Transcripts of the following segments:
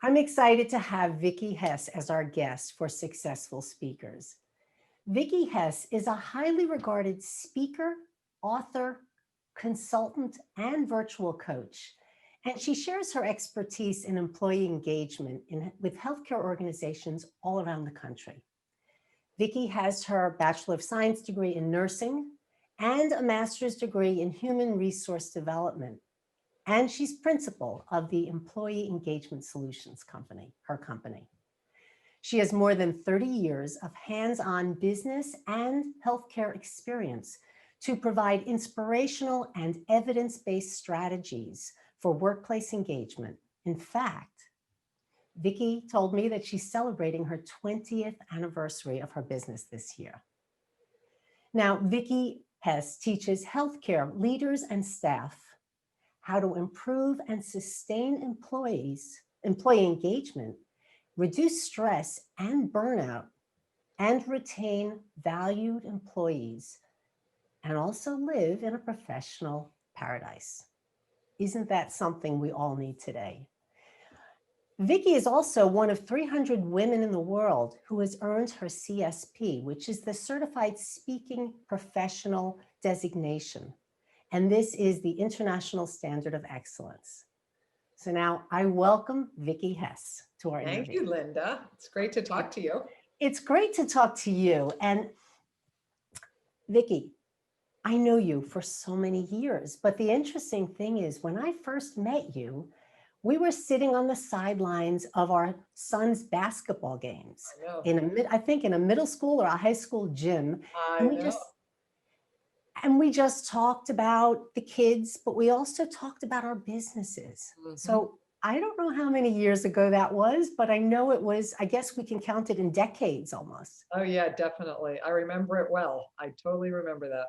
I'm excited to have Vicki Hess as our guest for Successful Speakers. Vicki Hess is a highly regarded speaker, author, consultant, and virtual coach. And she shares her expertise in employee engagement with healthcare organizations all around the country. Vicki has her Bachelor of Science degree in nursing and a master's degree in human resource development. And she's principal of the Employee Engagement Solutions Company, her company. She has more than 30 years of hands-on business and healthcare experience to provide inspirational and evidence-based strategies for workplace engagement. In fact, Vicki told me that she's celebrating her 20th anniversary of her business this year. Now, Vicki Hess teaches healthcare leaders and staff how to improve and sustain employee engagement, reduce stress and burnout, and retain valued employees, and also live in a professional paradise. Isn't that something we all need today? Vicki is also one of 300 women in the world who has earned her CSP, which is the Certified Speaking Professional designation. And this is the international standard of excellence. So now I welcome Vicki Hess to our interview. Thank you, Lynda. It's great to talk to you. It's great to talk to you. And Vicki, I know you for so many years, but the interesting thing is when I first met you, we were sitting on the sidelines of our son's basketball games I think in a middle school or a high school gym. And we just talked about the kids, but we also talked about our businesses. Mm-hmm. So I don't know how many years ago that was, but I know it was, I guess we can count it in decades almost. Oh yeah, definitely. I remember it well. I totally remember that.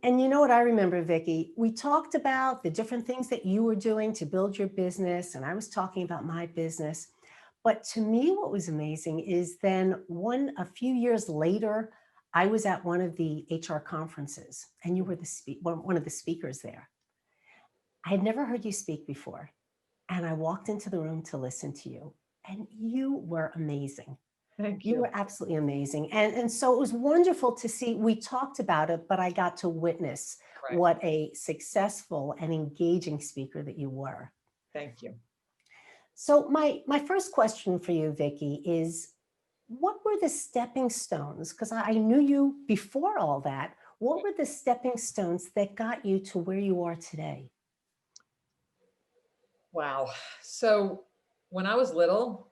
And you know what I remember, Vicki? We talked about the different things that you were doing to build your business, and I was talking about my business. But to me, what was amazing is then a few years later, I was at one of the HR conferences, and you were one of the speakers there. I had never heard you speak before, and I walked into the room to listen to you, and you were amazing. Thank you. You were absolutely amazing. And so it was wonderful to see, we talked about it, but I got to witness what a successful and engaging speaker that you were. Thank you. So my first question for you, Vicki, is what were the stepping stones? Because I knew you before all that. What were the stepping stones that got you to where you are today? Wow. So when I was little,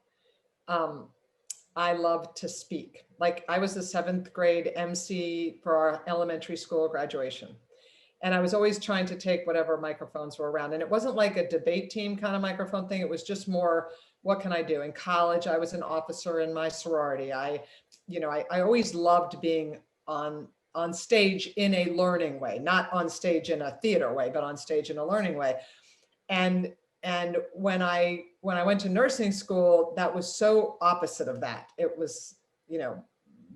I loved to speak. Like I was the 7th grade MC for our elementary school graduation. And I was always trying to take whatever microphones were around. And it wasn't like a debate team kind of microphone thing. It was just more, what can I do? In college, I was an officer in my sorority. I always loved being on stage in a learning way, not on stage in a theater way, but on stage in a learning way. And when I went to nursing school, that was so opposite of that. It was,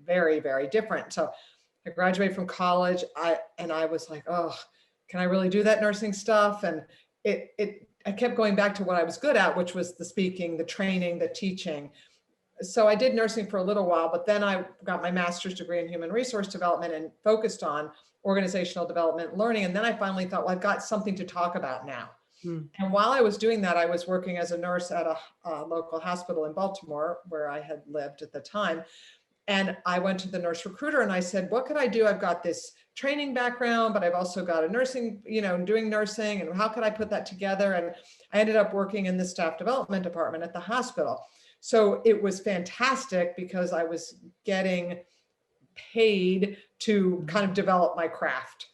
very, very different. So I graduated from college, I was like, oh, can I really do that nursing stuff? And I kept going back to what I was good at, which was the speaking, the training, the teaching. So I did nursing for a little while, but then I got my master's degree in human resource development and focused on organizational development and learning. And then I finally thought, well, I've got something to talk about now. And while I was doing that, I was working as a nurse at a local hospital in Baltimore, where I had lived at the time. And I went to the nurse recruiter and I said, what could I do? I've got this training background, but I've also got a nursing, doing nursing, and how could I put that together? And I ended up working in the staff development department at the hospital. So it was fantastic because I was getting paid to kind of develop my craft,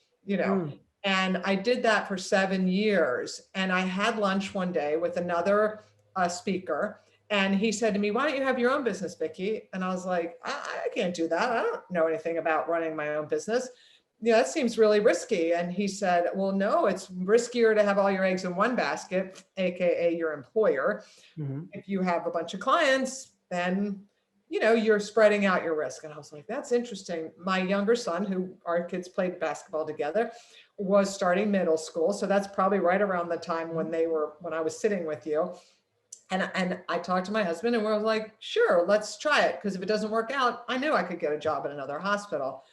And I did that for 7 years. And I had lunch one day with another speaker. And he said to me, why don't you have your own business, Vicki? And I was like, I can't do that. I don't know anything about running my own business. That seems really risky. And he said, well, no, it's riskier to have all your eggs in one basket, AKA your employer. Mm-hmm. If you have a bunch of clients, then you're spreading out your risk. And I was like, that's interesting. My younger son, who our kids played basketball together, was starting middle school. So that's probably right around the time when I was sitting with you. And I talked to my husband and we were like, sure, let's try it. Because if it doesn't work out, I knew I could get a job at another hospital.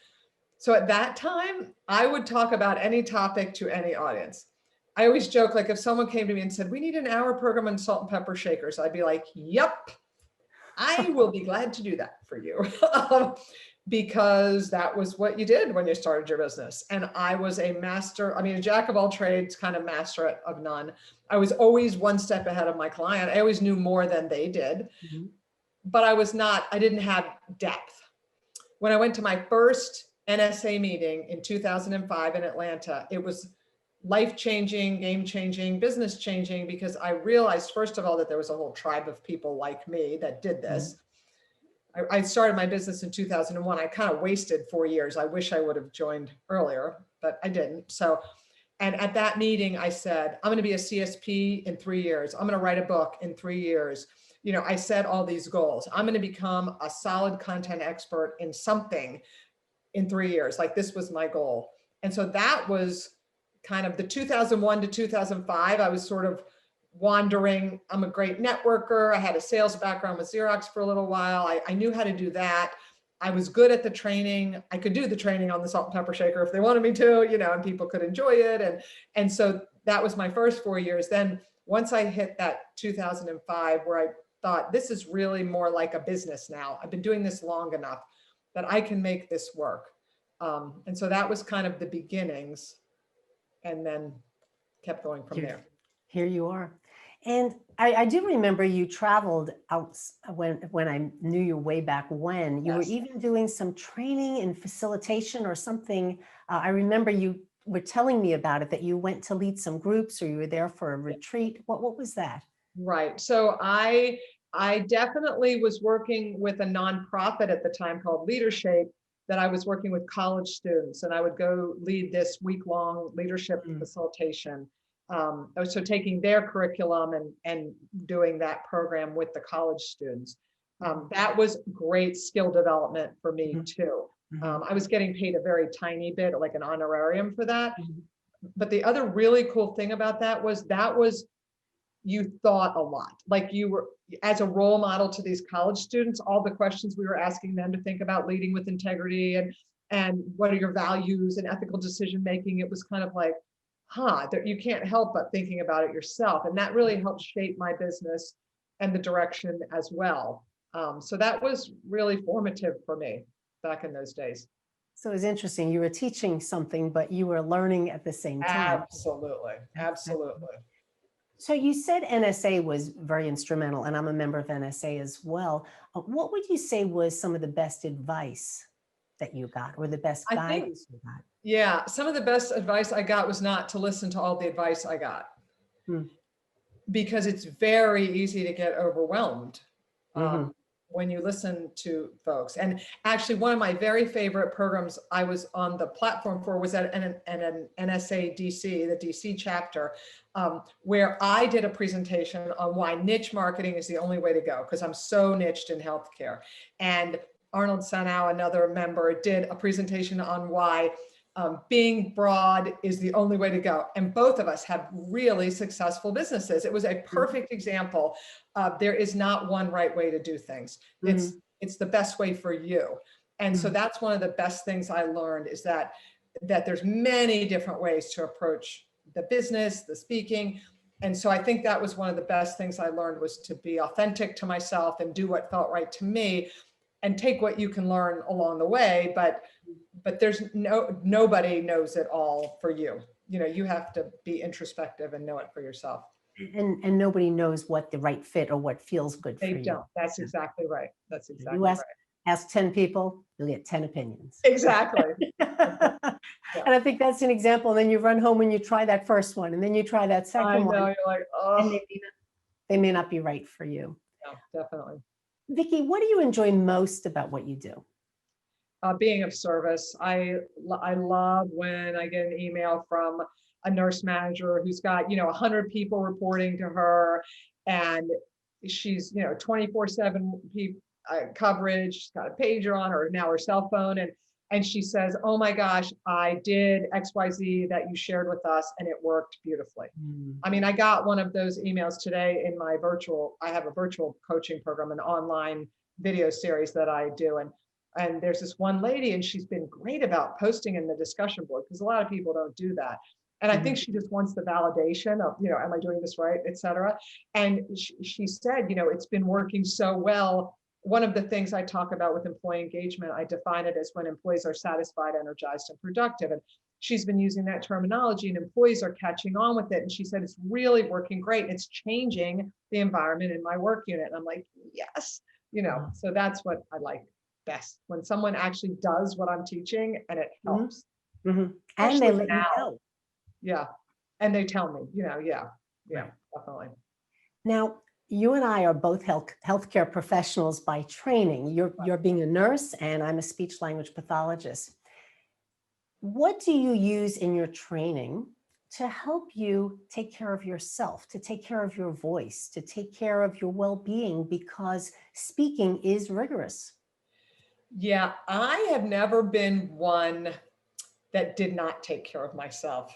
So at that time, I would talk about any topic to any audience. I always joke, like if someone came to me and said, we need an hour program on salt and pepper shakers, I'd be like, yep, I will be glad to do that for you. Because that was what you did when you started your business. And I was a master, I mean, a jack of all trades, kind of master of none. I was always one step ahead of my client. I always knew more than they did, but I didn't have depth. When I went to my first NSA meeting in 2005 in Atlanta, it was life-changing, game-changing, business-changing, because I realized, first of all, that there was a whole tribe of people like me that did this. I started my business in 2001. I kind of wasted 4 years. I wish I would have joined earlier, but I didn't. So, and at that meeting, I said, I'm going to be a CSP in 3 years. I'm going to write a book in 3 years. You know, I set all these goals. I'm going to become a solid content expert in something in 3 years. Like this was my goal. And so that was kind of the 2001 to 2005. I was sort of wandering. I'm a great networker. I had a sales background with Xerox for a little while. I knew how to do that. I was good at the training. I could do the training on the salt and pepper shaker if they wanted me to, you know, and people could enjoy it. And so that was my first 4 years. Then once I hit that 2005, where I thought, this is really more like a business now. I've been doing this long enough that I can make this work. And so that was kind of the beginnings, and then kept going from there. Here you are. And I do remember you traveled out when I knew you way back when. You were even doing some training and facilitation or something. I remember you were telling me about it, that you went to lead some groups, or you were there for a retreat. What was that? Right. So I definitely was working with a nonprofit at the time called Leadership, that I was working with college students, and I would go lead this week-long leadership facilitation. So taking their curriculum and doing that program with the college students. That was great skill development for me too. I was getting paid a very tiny bit, like an honorarium for that. But the other really cool thing about that was you thought a lot. Like you were, as a role model to these college students, all the questions we were asking them to think about leading with integrity and what are your values and ethical decision making. It was kind of like, you can't help but thinking about it yourself. And that really helped shape my business and the direction as well. So that was really formative for me back in those days. So it was interesting. You were teaching something, but you were learning at the same time. Absolutely. Absolutely. So you said NSA was very instrumental, and I'm a member of NSA as well. What would you say was some of the best advice that you got, or the best guidance you got? Yeah, some of the best advice I got was not to listen to all the advice I got, because it's very easy to get overwhelmed when you listen to folks. And actually, one of my very favorite programs I was on the platform for was at an NSA DC, the DC chapter, where I did a presentation on why niche marketing is the only way to go, because I'm so niched in healthcare. And Arnold Sanow, another member, did a presentation on why being broad is the only way to go. And both of us have really successful businesses. It was a perfect example of there is not one right way to do things. It's the best way for you. And so that's one of the best things I learned, is that there's many different ways to approach the business, the speaking. And so I think that was one of the best things I learned, was to be authentic to myself and do what felt right to me, and take what you can learn along the way. But there's nobody knows it all for you. You know, you have to be introspective and know it for yourself. And nobody knows what the right fit or what feels good for you. They don't. That's exactly right. That's exactly You right. Ask 10 people, you'll get 10 opinions. Exactly. And I think that's an example. And then you run home and you try that first one, and then you try that second one. You're like, oh. And they may not be right for you. Yeah, definitely. Vicki, what do you enjoy most about what you do? Being of service. I love when I get an email from a nurse manager who's got, 100 people reporting to her, and she's, 24/7 coverage. She's got a pager on her, now her cell phone, And she says, oh my gosh, I did XYZ that you shared with us and it worked beautifully. I mean, I got one of those emails today in my I have a virtual coaching program, an online video series that I do. And there's this one lady and she's been great about posting in the discussion board because a lot of people don't do that. And I think she just wants the validation of, am I doing this right, et cetera. And she said, it's been working so well. One of the things I talk about with employee engagement, I define it as when employees are satisfied, energized, and productive. And she's been using that terminology and employees are catching on with it. And she said, it's really working great. It's changing the environment in my work unit. And I'm like, yes, so that's what I like best, when someone actually does what I'm teaching and it helps. And they let you know. Yeah. And they tell me, yeah, definitely. Now, you and I are both healthcare professionals by training. You're being a nurse and I'm a speech language pathologist. What do you use in your training to help you take care of yourself, to take care of your voice, to take care of your well-being, because speaking is rigorous? Yeah, I have never been one that did not take care of myself.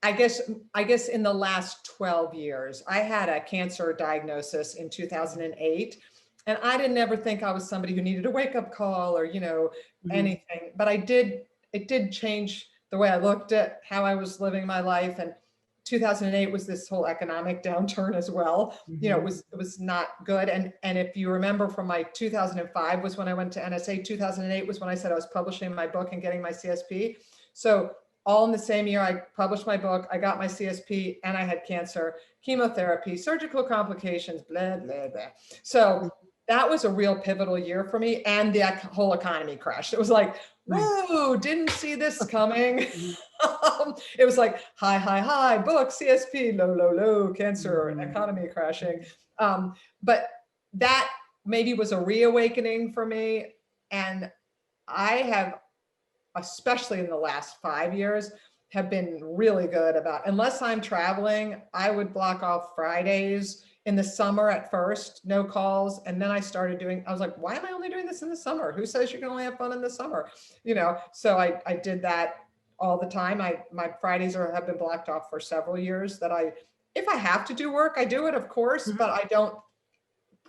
I guess in the last 12 years, I had a cancer diagnosis in 2008, and I didn't ever think I was somebody who needed a wake-up call or, anything, but it did change the way I looked at how I was living my life. And 2008 was this whole economic downturn as well. It was not good. And if you remember from my 2005 was when I went to NSA, 2008 was when I said I was publishing my book and getting my CSP. So all in the same year, I published my book, I got my CSP, and I had cancer, chemotherapy, surgical complications, blah, blah, blah. So that was a real pivotal year for me, and the whole economy crashed. It was like, whoa, didn't see this coming. It was like high, high, high, book, CSP, low, low, low, cancer, economy crashing. But that maybe was a reawakening for me. And I have, especially in the last 5 years, have been really good about, unless I'm traveling, I would block off Fridays in the summer at first, no calls. And then I was like, why am I only doing this in the summer? Who says you can only have fun in the summer? So I did that all the time. My Fridays have been blocked off for several years, that if I have to do work, I do it, of course, but I don't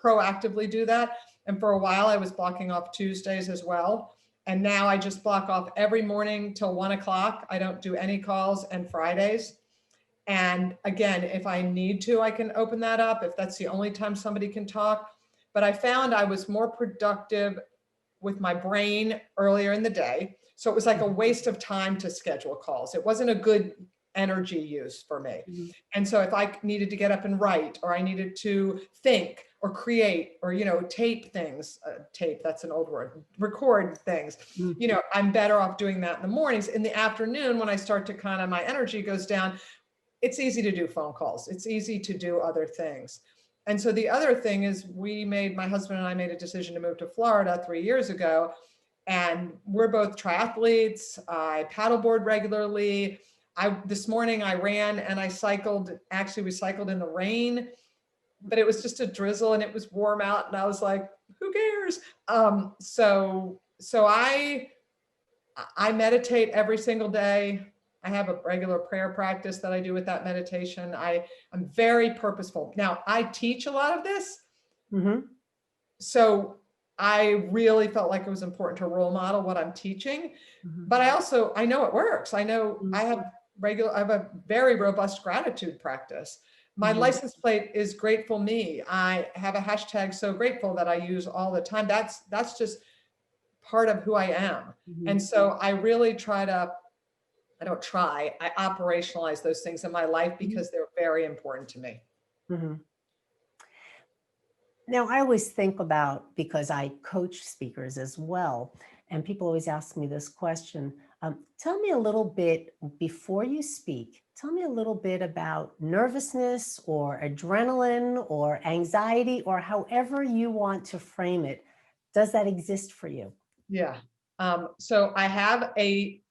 proactively do that. And for a while I was blocking off Tuesdays as well. And now I just block off every morning till 1 o'clock. I don't do any calls, and Fridays. And again, if I need to, I can open that up if that's the only time somebody can talk. But I found I was more productive with my brain earlier in the day. So it was like a waste of time to schedule calls. It wasn't a good energy use for me. And so if I needed to get up and write, or I needed to think or create, or, tape things, that's an old word, record things, I'm better off doing that in the mornings. In the afternoon, when I start to my energy goes down, it's easy to do phone calls. It's easy to do other things. And so the other thing is, my husband and I made a decision to move to Florida 3 years ago, and we're both triathletes. I paddleboard regularly. This morning I ran and I cycled. Actually, we cycled in the rain, but it was just a drizzle and it was warm out. And I was like, who cares? So I meditate every single day. I have a regular prayer practice that I do with that meditation. I'm very purposeful. Now, I teach a lot of this. So I really felt like it was important to role model what I'm teaching, but I know it works. I know I have a very robust gratitude practice. My license plate is grateful me. I have a hashtag so grateful that I use all the time. That's just part of who I am. And so I really I operationalize those things in my life because they're very important to me. Now, I always think about, because I coach speakers as well, and people always ask me this question, tell me a little bit, before you speak, tell me a little bit about nervousness or adrenaline or anxiety, or however you want to frame it. Does that exist for you? Yeah. So I have a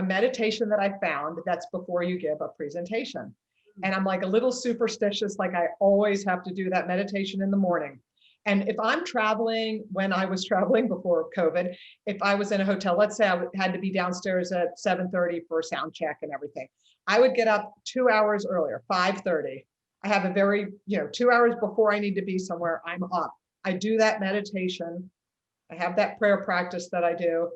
meditation that I found that's before you give a presentation. And I'm like a little superstitious, like I always have to do that meditation in the morning. And if I'm traveling, when I was traveling before COVID, if I was in a hotel, let's say I had to be downstairs at 7:30 for a sound check and everything, I would get up 2 hours earlier, 5:30. I have a very, 2 hours before I need to be somewhere, I'm up. I do that meditation. I have that prayer practice that I do.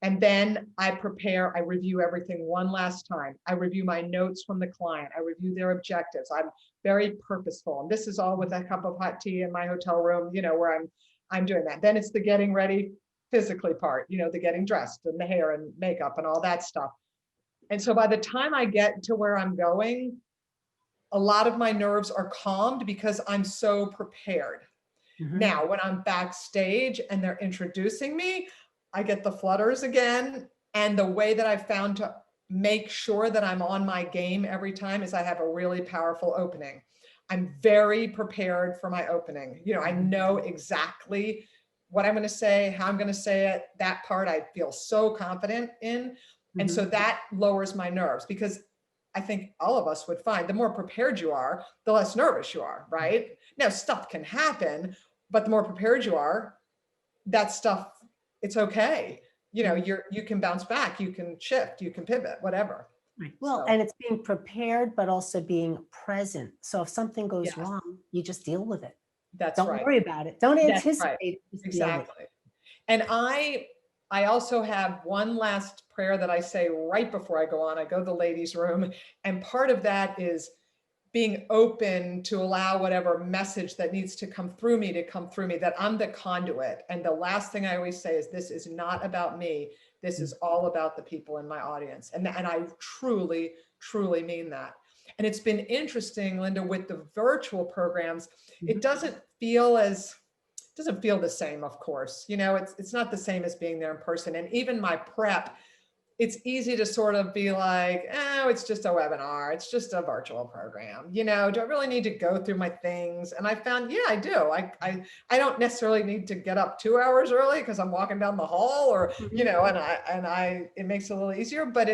And then I prepare, I review everything one last time. I review my notes from the client. I review their objectives. I'm very purposeful. And this is all with a cup of hot tea in my hotel room, where I'm doing that. Then it's the getting ready physically part, the getting dressed and the hair and makeup and all that stuff. And so by the time I get to where I'm going, a lot of my nerves are calmed because I'm so prepared. Mhm. Now, when I'm backstage and they're introducing me, I get the flutters again. And the way that I've found to make sure that I'm on my game every time is I have a really powerful opening. I'm very prepared for my opening. I know exactly what I'm going to say, how I'm going to say it. That part I feel so confident in. And so that lowers my nerves, because I think all of us would find the more prepared you are, the less nervous you are, right? Now, stuff can happen, but the more prepared you are, that stuff, it's okay. You can bounce back, you can shift, you can pivot, whatever. Right. Well, So, and it's being prepared, but also being present. So if something goes yes, wrong, you just deal with it. that's Don't right. worry about it. Don't That's right. anticipate it. Just deal with it. Exactly. And I also have one last prayer that I say right before I go on. I go to the ladies' room, and part of that is being open to allow whatever message that needs to come through me, that I'm the conduit. And the last thing I always say is, this is not about me. This is all about the people in my audience. And I truly, truly mean that. And it's been interesting, Lynda, with the virtual programs, it doesn't feel the same, of course. It's not the same as being there in person. And even my prep, it's easy to sort of be like, oh, it's just a webinar. It's just a virtual program. Do I really need to go through my things? And I found, yeah, I do. I don't necessarily need to get up 2 hours early because I'm walking down the hall, or, it makes it a little easier, but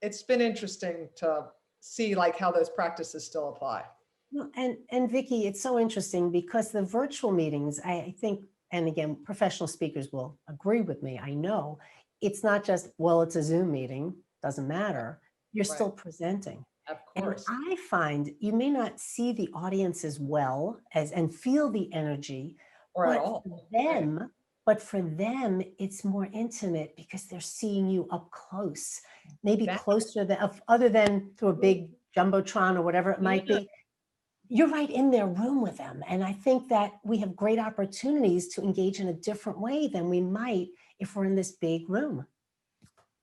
it's been interesting to see like how those practices still apply. Well, and Vicki, it's so interesting because the virtual meetings, I think, and again, professional speakers will agree with me, I know, it's not just, well, it's a Zoom meeting, doesn't matter. You're Right. still presenting. Of And course. I find you may not see the audience as well and feel the energy, Or at but all. for them, it's more intimate because they're seeing you up close, maybe That- closer than other than through a big jumbotron or whatever it might be. You're right in their room with them. And I think that we have great opportunities to engage in a different way than we might if we're in this big room.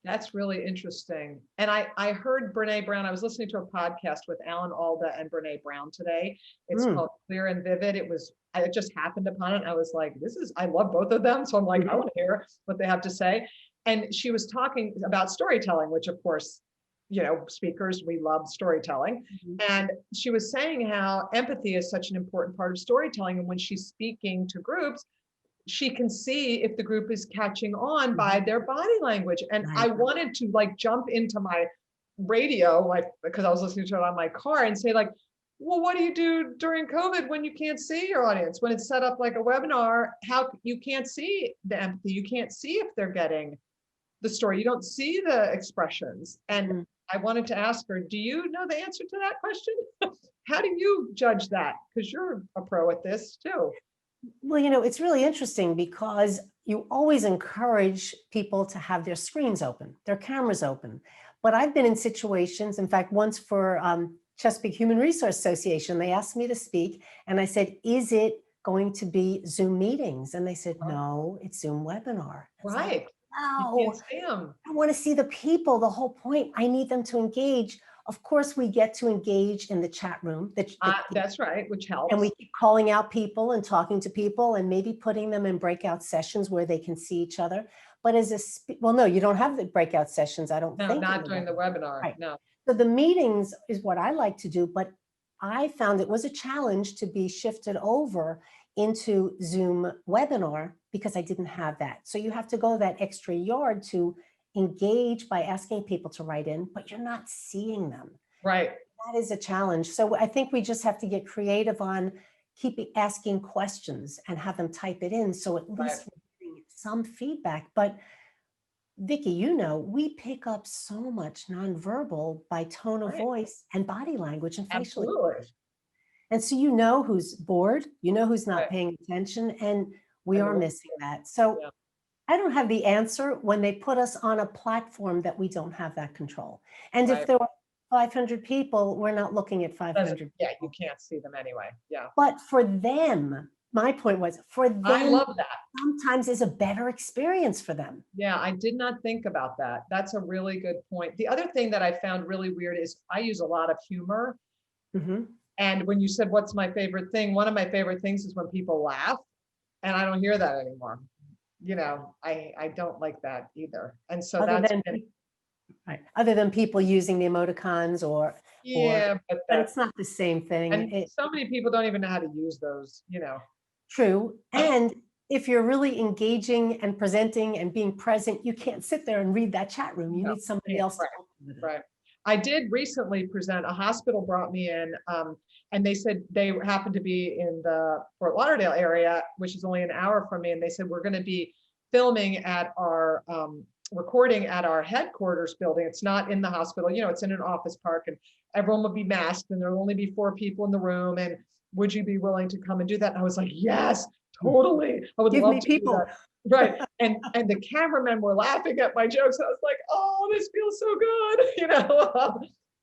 That's really interesting. And I heard Brene Brown. I was listening to a podcast with Alan Alda and Brene Brown today. It's called Clear and Vivid. I just happened upon it. I was like, I love both of them. So I'm like, I want to hear what they have to say. And she was talking about storytelling, which of course, speakers, we love storytelling. And she was saying how empathy is such an important part of storytelling. And when she's speaking to groups, she can see if the group is catching on by their body language. And I wanted to jump into my radio, because I was listening to it on my car, and say well, what do you do during COVID when you can't see your audience? When it's set up like a webinar, how you can't see the empathy, you can't see if they're getting the story, you don't see the expressions. And I wanted to ask her, do you know the answer to that question? How do you judge that? Because you're a pro at this too. Well, it's really interesting because you always encourage people to have their screens open, their cameras open. But I've been in situations, in fact, once for Chesapeake Human Resource Association, they asked me to speak and I said, is it going to be Zoom meetings? And they said, no, it's Zoom webinar. Right. Wow. You can't see them. I want to see the people, the whole point. I need them to engage. Of course, we get to engage in the chat room. That's right, which helps. And we keep calling out people and talking to people and maybe putting them in breakout sessions where they can see each other. But no, you don't have the breakout sessions, I don't think. No, not during the webinar, right. No. So the meetings is what I like to do, but I found it was a challenge to be shifted over into Zoom webinar because I didn't have that. So you have to go that extra yard to engage by asking people to write in, but you're not seeing them. Right. That is a challenge. So I think we just have to get creative on keep asking questions and have them type it in. So at Right. least we're getting some feedback. But Vicki, you know, we pick up so much nonverbal by tone of Right. voice and body language and facial Absolutely. expression. And so you know who's bored, you know who's not Right. paying attention, and we And are missing that. So yeah. I don't have the answer when they put us on a platform that we don't have that control. And if Right. there were 500 people, we're not looking at 500 Yeah, you people. can't see them anyway. Yeah. But for them, my point was, for I them, love that. sometimes is a better experience for them. Yeah, I did not think about that. That's a really good point. The other thing that I found really weird is I use a lot of humor. Mhm. And when you said, what's my favorite thing? One of my favorite things is when people laugh, and I don't hear that anymore. You know, I don't like that either. And so Other that's than been, right, other than people using the emoticons or, yeah, but but that, it's not the same thing. and so many people don't even know how to use those, you know. True. And if you're really engaging and presenting and being present, you can't sit there and read that chat room. You No, need somebody yeah, else to right, help you with it. right. I did recently present, a hospital brought me in, and they said they happened to be in the Fort Lauderdale area, which is only an hour from me. And they said, we're going to be filming at our, recording at our headquarters building. It's not in the hospital, you know, it's in an office park, and everyone will be masked and there'll only be 4 people in the room. And would you be willing to come and do that? And I was like, yes, totally. I would Give love me to do people. that. Right. And the cameramen were laughing at my jokes. I was like, oh, this feels so good, you know,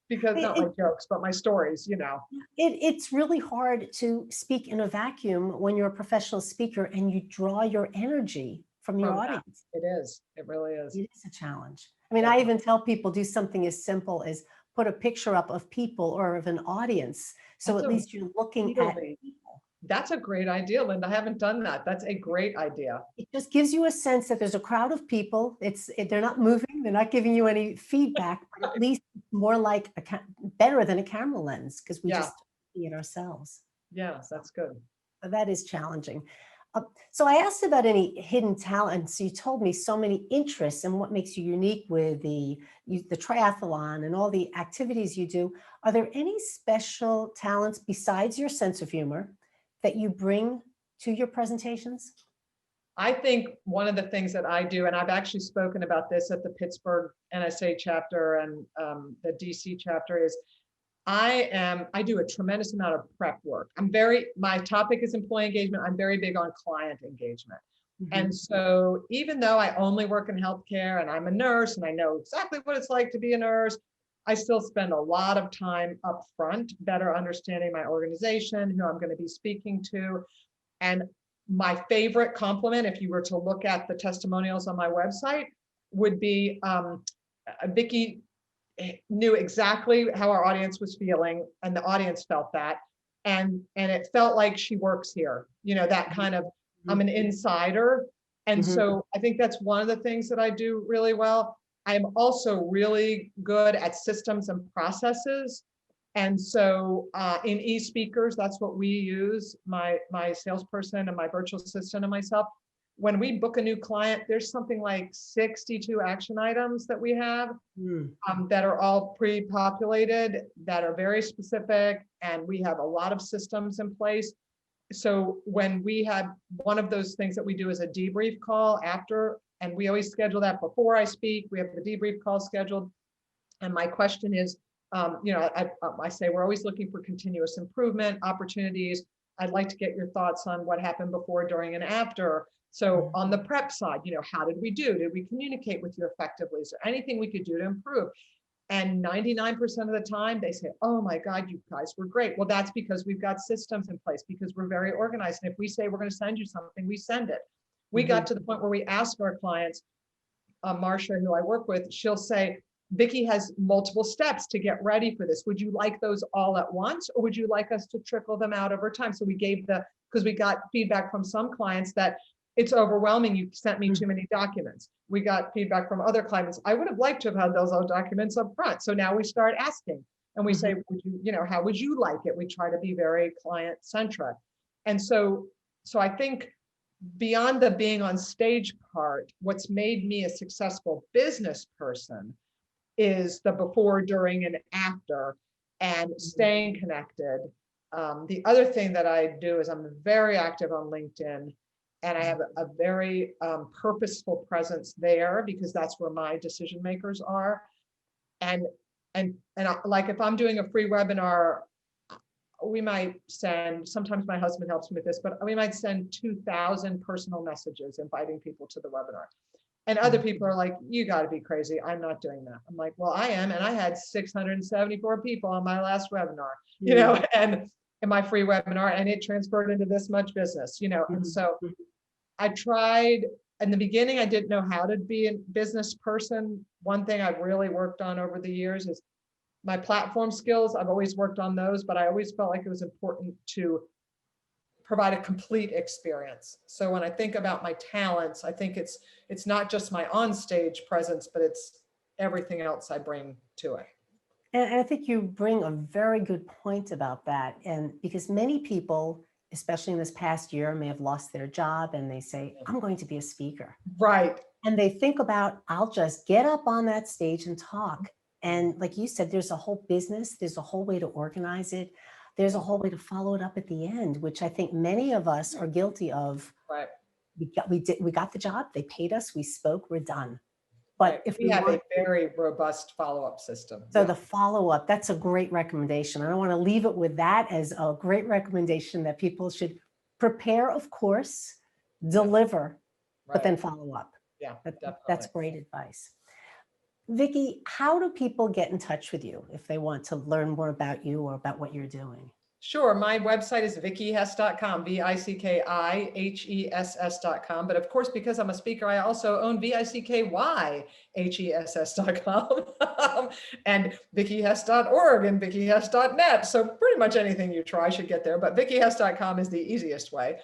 because not my jokes, but my stories, you know. It's really hard to speak in a vacuum when you're a professional speaker and you draw your energy from your From that. audience. It is. It really is. It is a challenge. I mean, I Definitely. even tell people do something as simple as put a picture up of people or of an audience. So That's at a least you're looking at totally, people. that's a great idea, Linda. I haven't done that. That's a great idea. It just gives you a sense that there's a crowd of people. They're not moving, they're not giving you any feedback, but at least it's more like better than a camera lens because we Yeah. just see it ourselves. Yeah, that's good. So that is challenging. So I asked about any hidden talents. You told me so many interests and what makes you unique with the triathlon and all the activities you do. Are there any special talents besides your sense of humor that you bring to your presentations? I think one of the things that I do, and I've actually spoken about this at the Pittsburgh NSA chapter and the DC chapter, is I do a tremendous amount of prep work. My topic is employee engagement. I'm very big on client engagement. And so even though I only work in healthcare and I'm a nurse and I know exactly what it's like to be a nurse, I still spend a lot of time up front, better understanding my organization, who I'm going to be speaking to. And my favorite compliment, if you were to look at the testimonials on my website, would be Vicki knew exactly how our audience was feeling, and the audience felt that. And it felt like she works here, you know, that kind of, I'm an insider. And so I think that's one of the things that I do really well. I'm also really good at systems and processes. And so in e-speakers, that's what we use, my salesperson and my virtual assistant and myself. When we book a new client, there's something like 62 action items that we have that are all pre-populated, that are very specific, and we have a lot of systems in place. So when we have one of those things that we do is a debrief call after, and we always schedule that before I speak. We have the debrief call scheduled. And my question is, you know, I say we're always looking for continuous improvement opportunities. I'd like to get your thoughts on what happened before, during, and after. So on the prep side, you know, how did we do? Did we communicate with you effectively? Is there anything we could do to improve? And 99% of the time they say, oh my God, you guys were great. Well, that's because we've got systems in place, because we're very organized. And if we say we're going to send you something, we send it. We got to the point where we ask our clients, Marcia, who I work with, she'll say, Vicki has multiple steps to get ready for this. Would you like those all at once, or would you like us to trickle them out over time? So we gave because we got feedback from some clients that it's overwhelming. You sent me too many documents. We got feedback from other clients. I would have liked to have had those documents up front. So now we start asking, and we say, would you, you know, how would you like it? We try to be very client centric. And so I think beyond the being on stage part, what's made me a successful business person is the before, during, and after, and staying connected. The other thing that I do is I'm very active on LinkedIn, and I have a very purposeful presence there because that's where my decision makers are. And like if I'm doing a free webinar, we might send, sometimes my husband helps me with this, but we might send 2,000 personal messages inviting people to the webinar. And other people are like, you got to be crazy. I'm not doing that. I'm like, well, I am. And I had 674 people on my last webinar, you know, and in my free webinar, and it transferred into this much business, you know. And so I tried in the beginning, I didn't know how to be a business person. One thing I've really worked on over the years is my platform skills. I've always worked on those, but I always felt like it was important to provide a complete experience. So when I think about my talents, I think it's not just my on-stage presence, but it's everything else I bring to it. And I think you bring a very good point about that. And because many people, especially in this past year, may have lost their job and they say, I'm going to be a speaker. Right. And they think about, I'll just get up on that stage and talk. And like you said, there's a whole business, there's a whole way to organize it. There's a whole way to follow it up at the end, which I think many of us are guilty of. Right. We got the job, they paid us, we spoke, we're done. But right. if we have a very robust follow-up system. So the follow-up, that's a great recommendation. I want to leave it with that as a great recommendation that people should prepare, of course, deliver, but then follow up. Yeah, that's great advice. Vicki, how do people get in touch with you if they want to learn more about you or about what you're doing? Sure. My website is vickihess.com, VICKIHESS.com. But of course, because I'm a speaker, I also own VICKYHESS.com and VickiHess.org and VickiHess.net. So pretty much anything you try should get there, but VickiHess.com is the easiest way.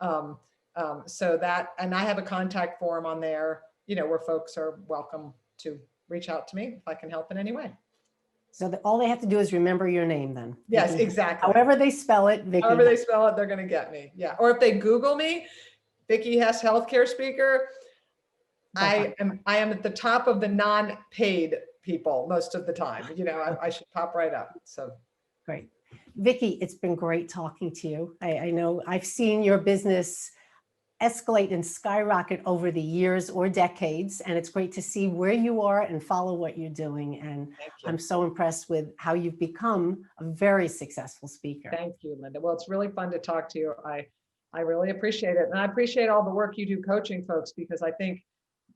So that, and I have a contact form on there, you know, where folks are welcome to reach out to me if I can help in any way. So all they have to do is remember your name then. Yes, exactly. However they spell it, Vicki. However they spell it, they're going to get me. Yeah. Or if they Google me, Vicki Hess healthcare speaker, I am at the top of the non-paid people most of the time. You know, I should pop right up. So great. Vicki, it's been great talking to you. I know I've seen your business escalate and skyrocket over the years or decades. And it's great to see where you are and follow what you're doing. And I'm so impressed with how you've become a very successful speaker. Thank you, Lynda. Well, it's really fun to talk to you. I really appreciate it. And I appreciate all the work you do coaching folks, because I think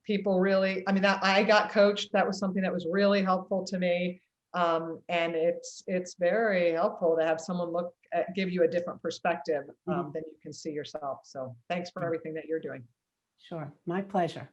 people really, I mean, I got coached. That was something that was really helpful to me. And it's very helpful to have someone give you a different perspective than you can see yourself. So thanks for everything that you're doing. Sure. My pleasure.